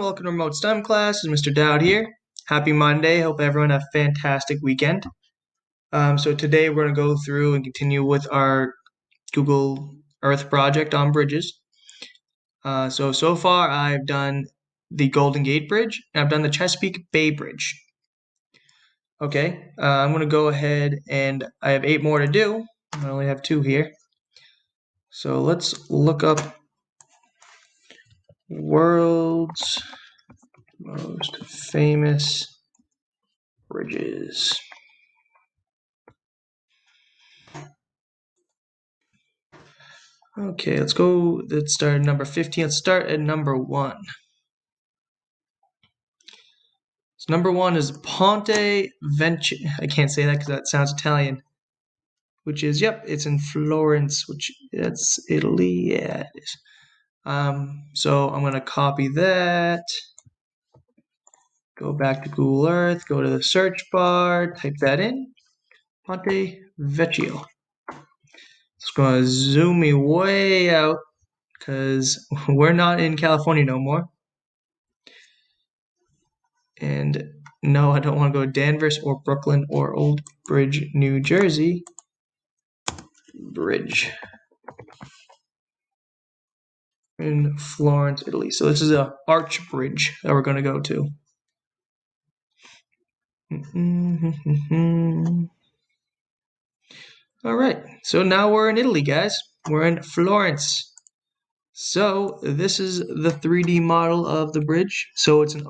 welcome to Remote STEM class. This is Mr. Dowd here. Happy Monday. Hope everyone had a fantastic weekend. So today we're going to go through and continue with our Google Earth project on bridges. So far I've done the Golden Gate Bridge and I've done the Chesapeake Bay Bridge. Okay, I'm going to go ahead and I have 8 more to do. I only have 2 here. So let's look up world's most famous bridges. Okay, let's start at number 15. Let's start at number 1. So number 1 is Ponte Vecchio. I can't say that because that sounds Italian. Which is, yep, it's in Florence, that's Italy. Yeah, it is. So I'm going to copy that. Go back to Google Earth, go to the search bar, type that in. Ponte Vecchio. It's going to zoom me way out because we're not in California no more. And no, I don't want to go to Danvers or Brooklyn or Old Bridge, New Jersey. Bridge in Florence, Italy. So this is an arch bridge that we're going to go to. All right, so now we're in Italy, guys. We're in Florence. So this is the 3D model of the bridge. So it's an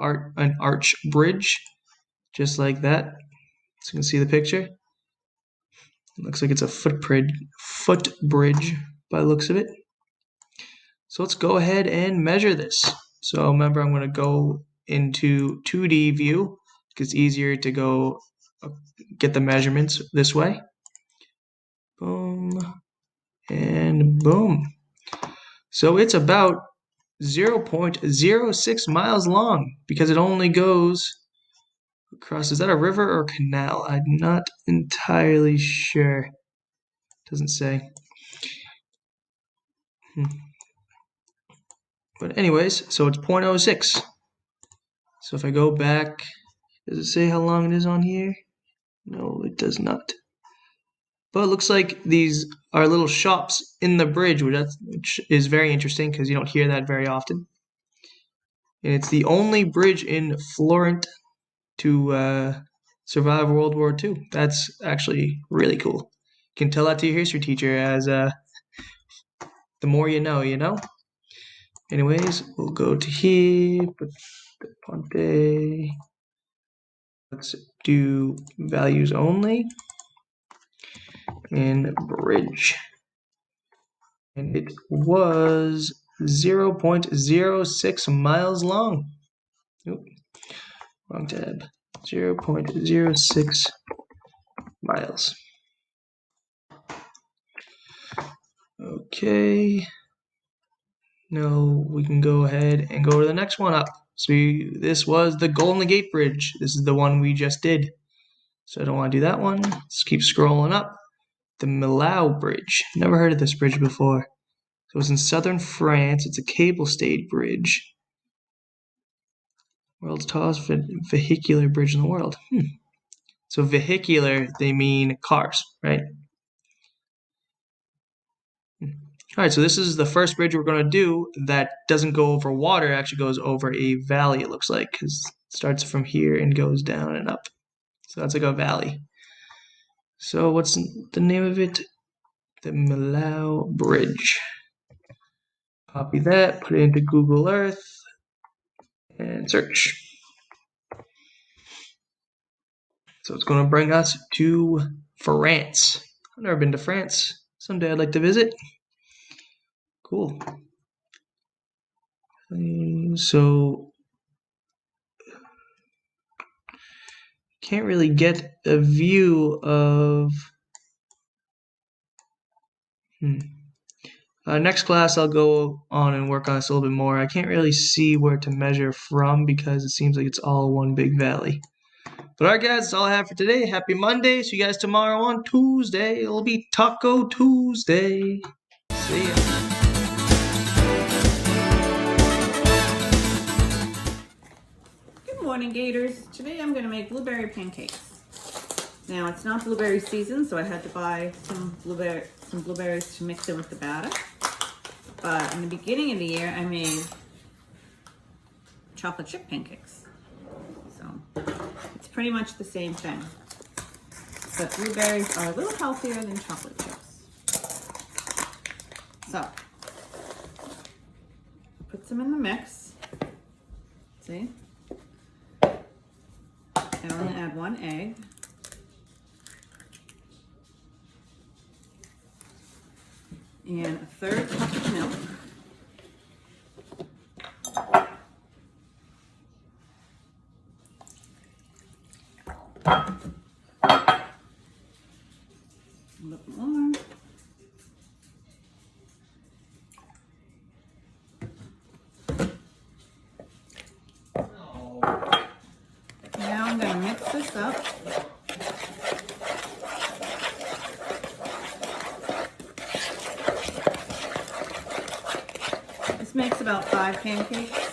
arch bridge, just like that. So you can see the picture. It looks like it's a foot bridge by the looks of it. So let's go ahead and measure this. So remember, I'm going to go into 2D view. It's easier to go get the measurements this way. Boom and boom. So it's about 0.06 miles long because it only goes across. Is that a river or a canal? I'm not entirely sure. Doesn't say. But anyways, so it's 0.06. So if I go back, does it say how long it is on here? No, it does not. But it looks like these are little shops in the bridge, which is very interesting because you don't hear that very often. And it's the only bridge in Florence to survive World War II. That's actually really cool. You can tell that to your history teacher as the more you know, you know? Anyways, we'll go to here, put the Ponte. Let's do values only. And bridge. And it was 0.06 miles long. Oop, wrong tab. 0.06 miles. Okay. Now we can go ahead and go to the next one up. So this was the Golden Gate Bridge. This is the one we just did. So I don't want to do that one. Let's keep scrolling up. The Millau Bridge. Never heard of this bridge before. So it's in southern France. It's a cable-stayed bridge. World's tallest vehicular bridge in the world. So vehicular, they mean cars, right? All right, so this is the first bridge we're going to do that doesn't go over water. It actually goes over a valley, it looks like, because it starts from here and goes down and up. So that's like a valley. So what's the name of it? The Millau Bridge. Copy that, put it into Google Earth, and search. So it's going to bring us to France. I've never been to France. Someday I'd like to visit. Cool. So can't really get a view of. Next class I'll go on and work on this a little bit more. I can't really see where to measure from because it seems like it's all one big valley. But alright guys, that's all I have for today. Happy Monday. See you guys tomorrow on Tuesday. It'll be Taco Tuesday. See ya. morning, Gators. Today I'm going to make blueberry pancakes. Now it's not blueberry season, so I had to buy some blueberries to mix in with the batter. But in the beginning of the year, I made chocolate chip pancakes. So it's pretty much the same thing. But blueberries are a little healthier than chocolate chips. So put some in the mix. See? And I'm going to add 1 egg. And 1/3 cup of milk. A little more. Now I'm going to mix this up. This makes about 5 pancakes.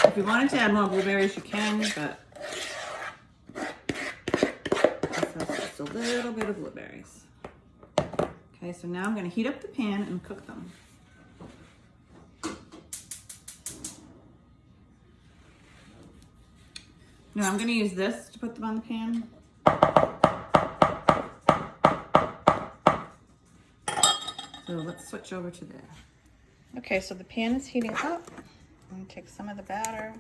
If you wanted to add more blueberries, you can, but this has just a little bit of blueberries. Okay, so now I'm going to heat up the pan and cook them. Now I'm going to use this to put them on the pan. So let's switch over to there. Okay, so the pan is heating up. I'm going to take some of the batter.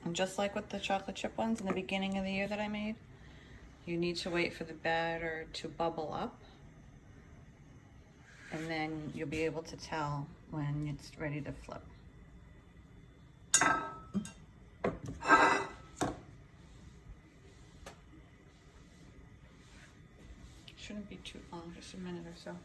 And just like with the chocolate chip ones in the beginning of the year that I made, you need to wait for the batter to bubble up. And then you'll be able to tell when it's ready to flip. Shouldn't be too long, just a minute or so.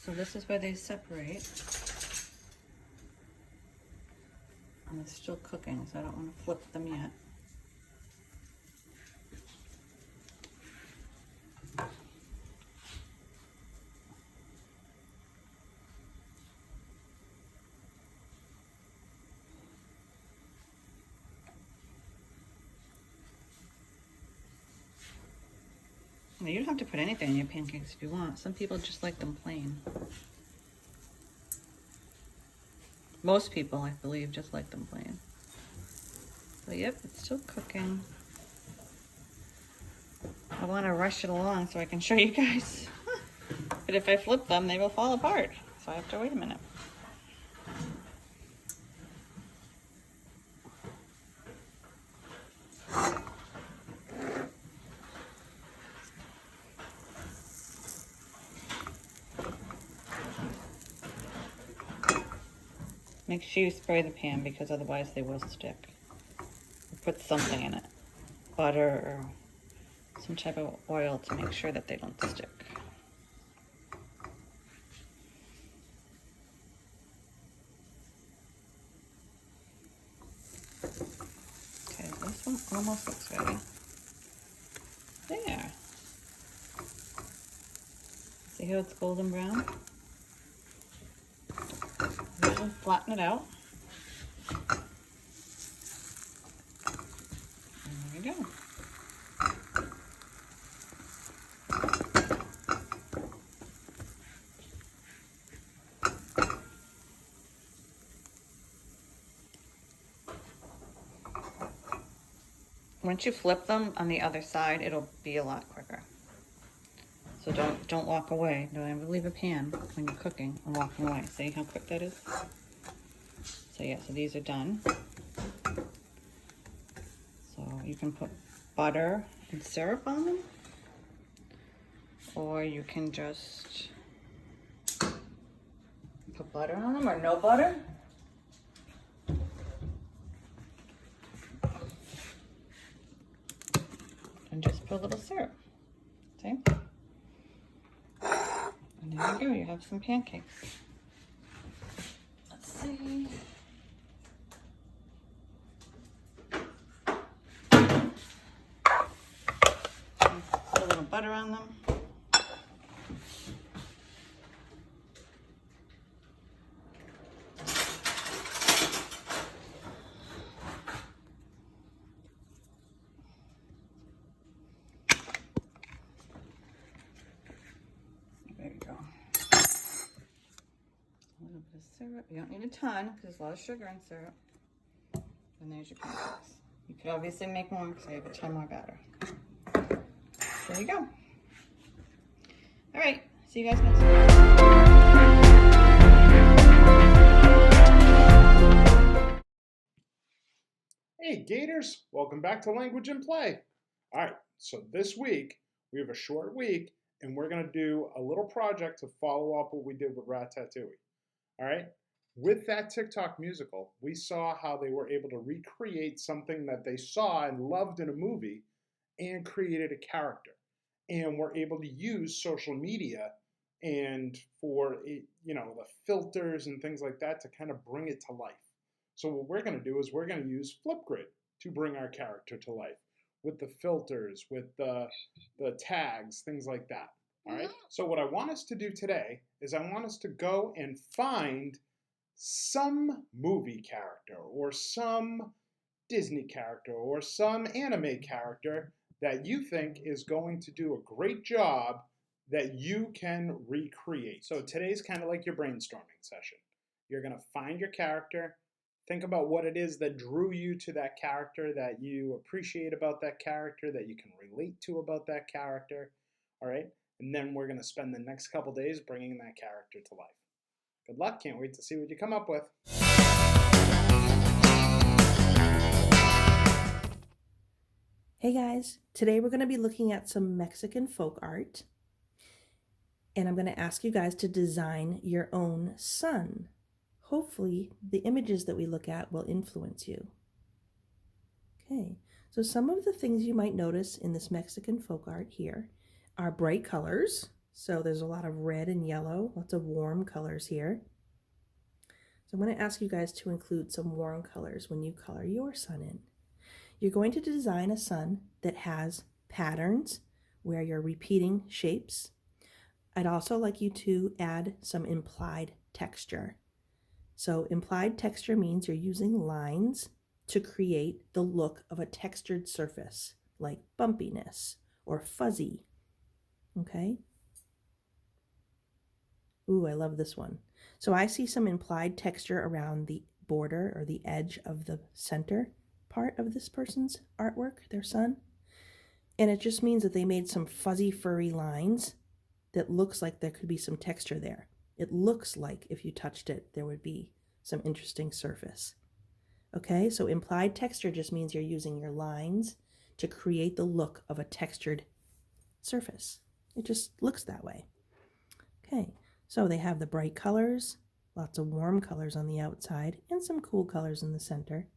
So this is where they separate. And it's still cooking, so I don't want to flip them yet. Now, you don't have to put anything in your pancakes if you want. Some people just like them plain. Most people, I believe, just like them plain. So yep, it's still cooking. I want to rush it along so I can show you guys. But if I flip them, they will fall apart. So I have to wait a minute. Make sure you spray the pan because otherwise they will stick. Put something in it, butter or some type of oil to make sure that they don't stick. Okay, this one almost looks ready. There. See how it's golden brown? Flatten it out. And there we go. Once you flip them on the other side, it'll be a lot quicker. So don't walk away. Don't ever leave a pan when you're cooking and walking away. See how quick that is? So yeah, so these are done. So You can put butter and syrup on them, or you can just put butter on them or no butter. And just put a little syrup. See? And there you go, you have some pancakes. Let's see. Put a little butter on them. There you go. A little bit of syrup. You don't need a ton because there's a lot of sugar in syrup. And there's your pancakes. You could obviously make more because I have a ton more batter. There you go. All right. See you guys next time. Hey Gators, welcome back to Language and Play. All right, so this week, we have a short week, and we're gonna do a little project to follow up what we did with Ratatouille. All right, with that TikTok musical, we saw how they were able to recreate something that they saw and loved in a movie and created a character. And we're able to use social media and for, you know, the filters and things like that to kind of bring it to life. So what we're going to do is we're going to use Flipgrid to bring our character to life with the filters, with the tags, things like that. All right. So what I want us to do today is I want us to go and find some movie character or some Disney character or some anime character that you think is going to do a great job that you can recreate. So today's kind of like your brainstorming session. You're going to find your character. Think about what it is that drew you to that character, that you appreciate about that character, that you can relate to about that character, all right? And then we're going to spend the next couple days bringing that character to life. Good luck. Can't wait to see what you come up with. Hey guys, today we're going to be looking at some Mexican folk art. And I'm going to ask you guys to design your own sun. Hopefully, the images that we look at will influence you. Okay, so some of the things you might notice in this Mexican folk art here are bright colors. So there's a lot of red and yellow, lots of warm colors here. So I'm going to ask you guys to include some warm colors when you color your sun in. You're going to design a sun that has patterns where you're repeating shapes. I'd also like you to add some implied texture. So implied texture means you're using lines to create the look of a textured surface, like bumpiness or fuzzy. Okay? Ooh, I love this one. So I see some implied texture around the border or the edge of the center part of this person's artwork, their sun. And it just means that they made some fuzzy, furry lines that looks like there could be some texture there. It looks like if you touched it, there would be some interesting surface. Okay, so implied texture just means you're using your lines to create the look of a textured surface. It just looks that way. Okay, so they have the bright colors, lots of warm colors on the outside, and some cool colors in the center.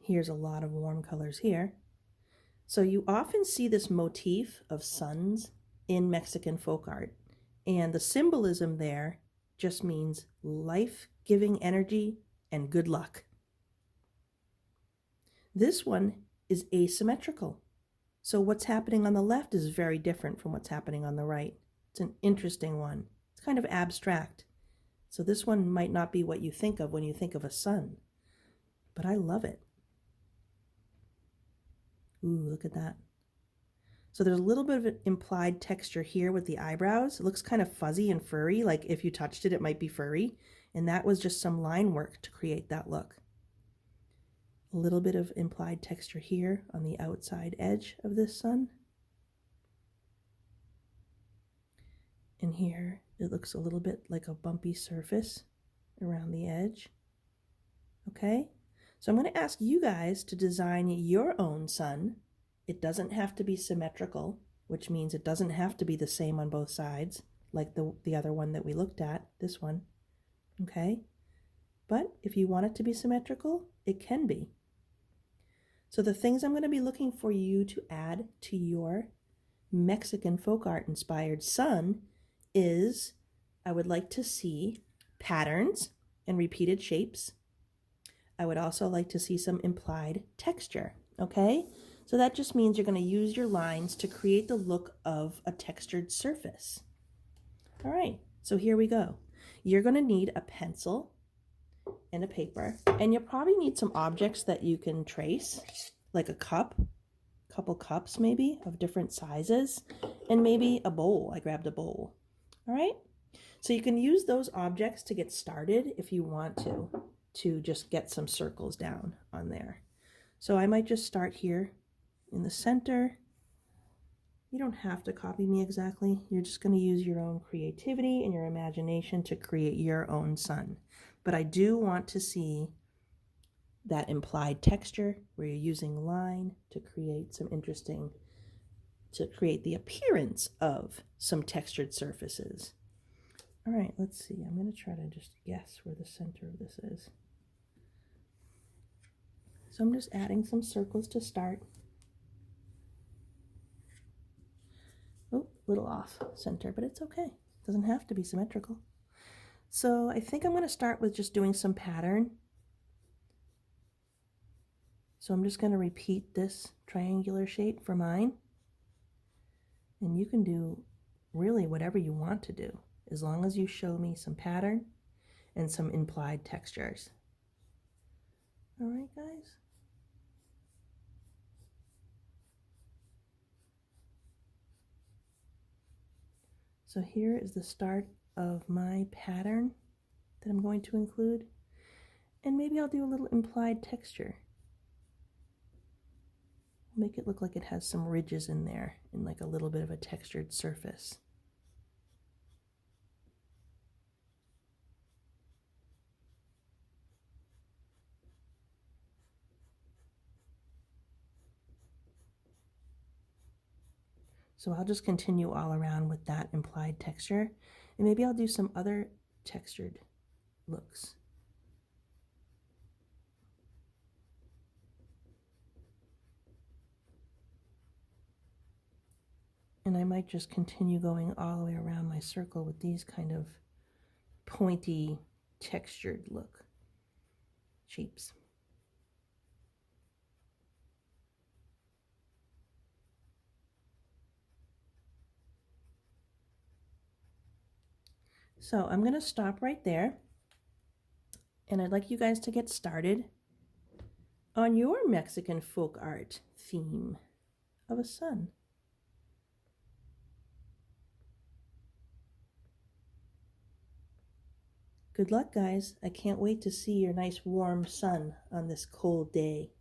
Here's a lot of warm colors here. So you often see this motif of suns in Mexican folk art, and the symbolism there just means life-giving energy and good luck. This one is asymmetrical. So what's happening on the left is very different from what's happening on the right. It's an interesting one. It's kind of abstract. So this one might not be what you think of when you think of a sun, but I love it. Ooh, look at that. So there's a little bit of an implied texture here with the eyebrows. It looks kind of fuzzy and furry, like if you touched it, it might be furry. And that was just some line work to create that look. A little bit of implied texture here on the outside edge of this sun. And here it looks a little bit like a bumpy surface around the edge. Okay, So I'm going to ask you guys to design your own sun. It doesn't have to be symmetrical, which means it doesn't have to be the same on both sides, like the other one that we looked at, this one, okay? But if you want it to be symmetrical, it can be. So the things I'm going to be looking for you to add to your Mexican folk art inspired sun is, I would like to see patterns and repeated shapes. I would also like to see some implied texture, okay? So that just means you're going to use your lines to create the look of a textured surface. All right, so here we go. You're going to need a pencil and a paper, and you'll probably need some objects that you can trace, like a cup, couple cups maybe of different sizes, and maybe a bowl. I grabbed a bowl. All right, so you can use those objects to get started if you want to just get some circles down on there. So I might just start here in the center. You don't have to copy me exactly. You're just going to use your own creativity and your imagination to create your own sun. But I do want to see that implied texture where you're using line to create some interesting, to create the appearance of some textured surfaces. All right, let's see. I'm going to try to just guess where the center of this is. So I'm just adding some circles to start. Oh, a little off center, but it's okay. It doesn't have to be symmetrical. So I think I'm going to start with just doing some pattern. So I'm just going to repeat this triangular shape for mine. And you can do really whatever you want to do, as long as you show me some pattern and some implied textures. All right, guys. So here is the start of my pattern that I'm going to include. And maybe I'll do a little implied texture. Make it look like it has some ridges in there and like a little bit of a textured surface. So I'll just continue all around with that implied texture, and maybe I'll do some other textured looks. And I might just continue going all the way around my circle with these kind of pointy, textured look shapes. So I'm going to stop right there, and I'd like you guys to get started on your Mexican folk art theme of a sun. Good luck, guys. I can't wait to see your nice warm sun on this cold day.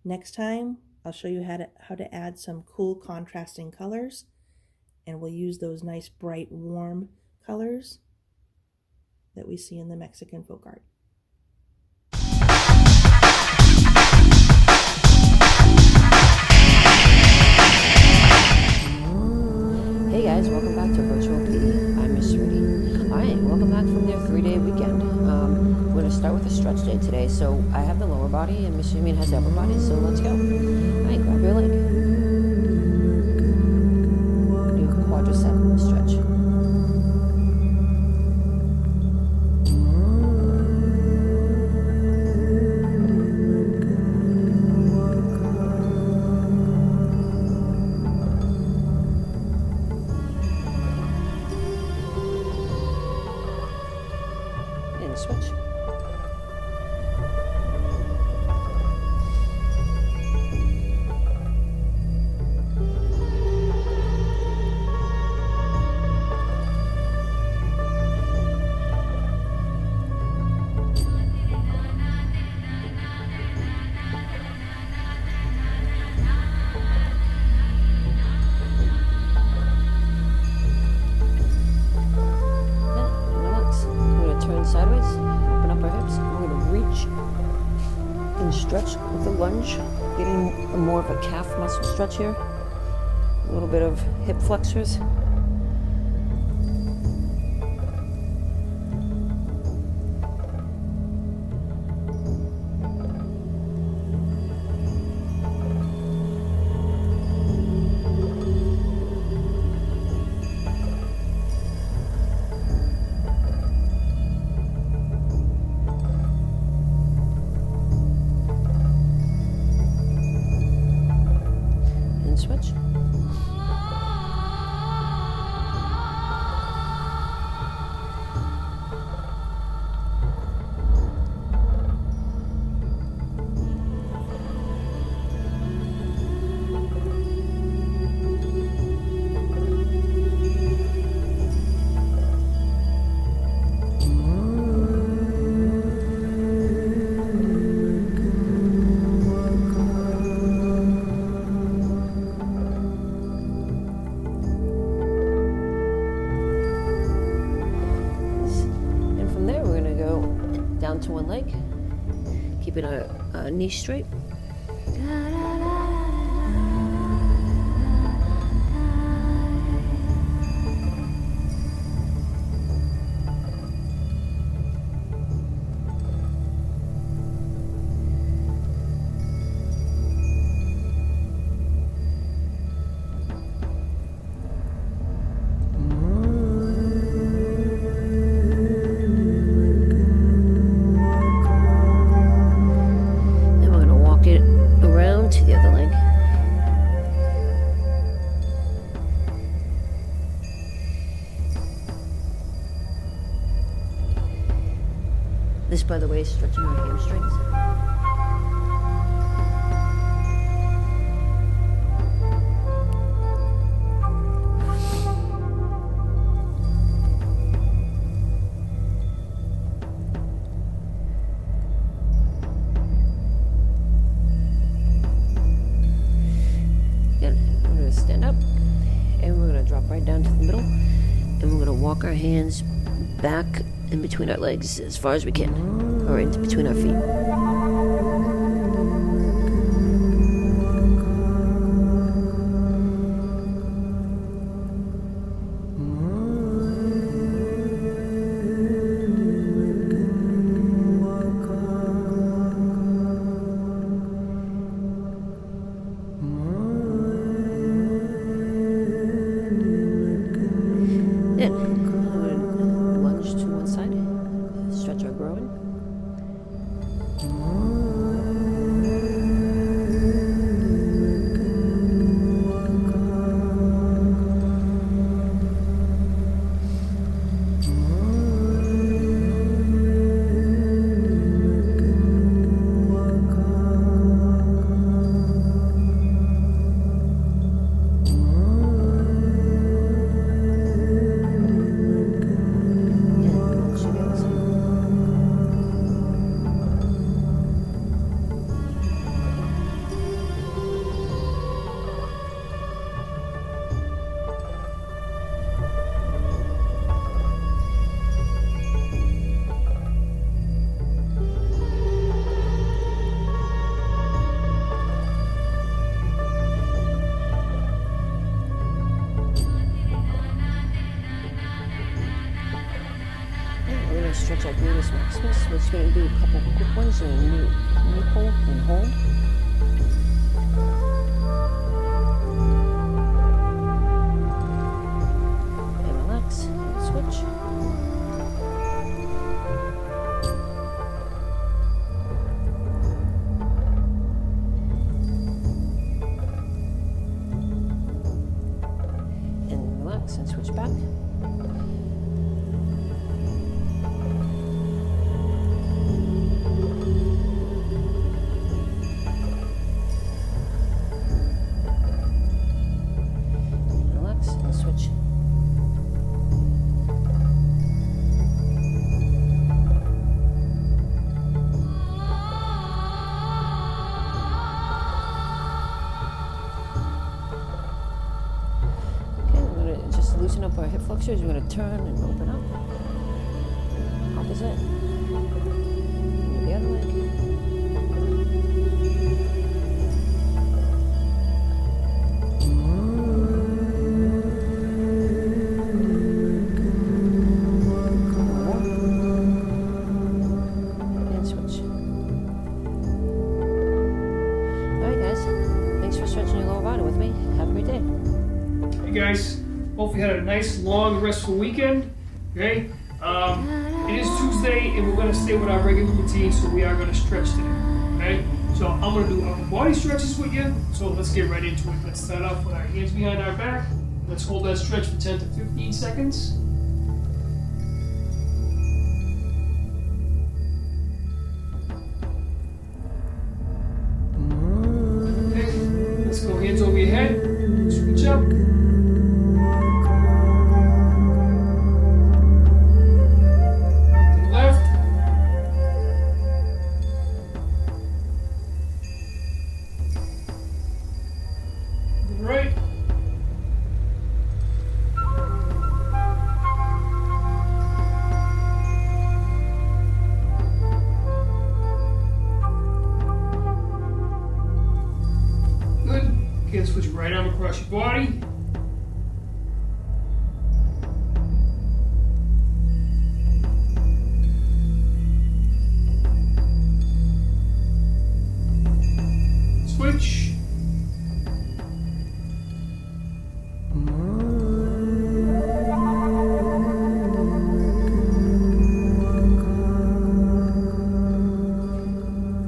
Next time, I'll show you how to add some cool contrasting colors, and we'll use those nice bright warm colors that we see in the Mexican folk art. Hey guys, welcome back to Virtual PD. I'm Miss Rudy. Alright, welcome back from their 3-day weekend. We're going to start with a stretch day today. So I have the lower body and Miss Yumi has the upper body, so let's go. Alright, grab your leg. Do a quadricep stretch. Switch. and stretch with the lunge, getting more of a calf muscle stretch here. A little bit of hip flexors. Switch. Down to one leg, keeping a knee straight. To the other leg. This, by the way, is stretching our hamstrings. Stand up, and we're going to drop right down to the middle, and we're going to walk our hands back in between our legs as far as we can, or into between our feet. Lunge to one side, stretch our groin. Stretch our gluteus maximus. We're just going to do a couple quick ones and a knee pull and hold. And relax and switch. And relax and switch back. Switch. Okay, we're going to just loosen up our hip flexors. We're going to turn and open up. Opposite. And the other leg. You guys, hopefully had a nice, long, restful weekend. Okay? It is Tuesday, and we're going to stay with our regular routine, so we are going to stretch today. Okay? So I'm going to do upper body stretches with you. So let's get right into it. Let's start off with our hands behind our back. Let's hold that stretch for 10 to 15 seconds. Okay. Let's go hands over your head. Let's reach up. Right. Good. Okay, switch your right arm across your body. Switch.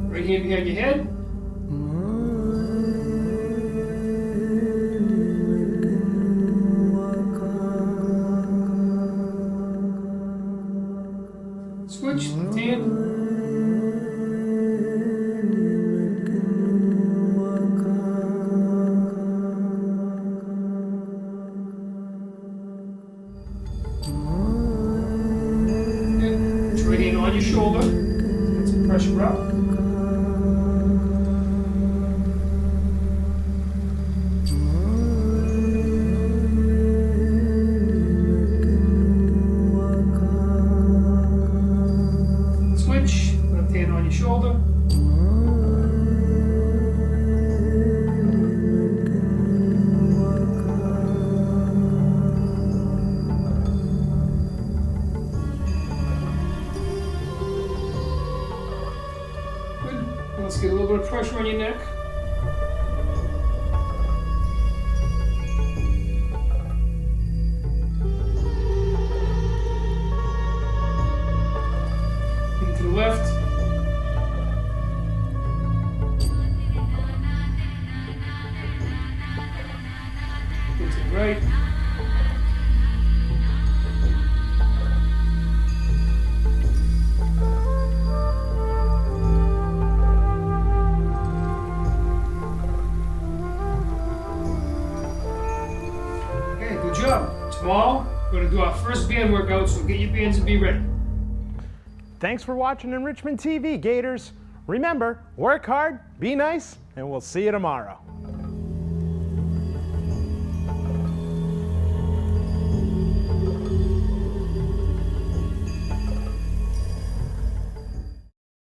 Right hand behind your head. Switch, left hand. Right hand on your shoulder. Get some pressure up. Switch, left hand on your shoulder. Good. Let's get a little bit of pressure on your neck. To the left. Go to the right. Okay, good job. Tomorrow, we're going to do our first band workout, so get your bands and be ready. Thanks for watching Enrichment TV, Gators. Remember, work hard, be nice, and we'll see you tomorrow.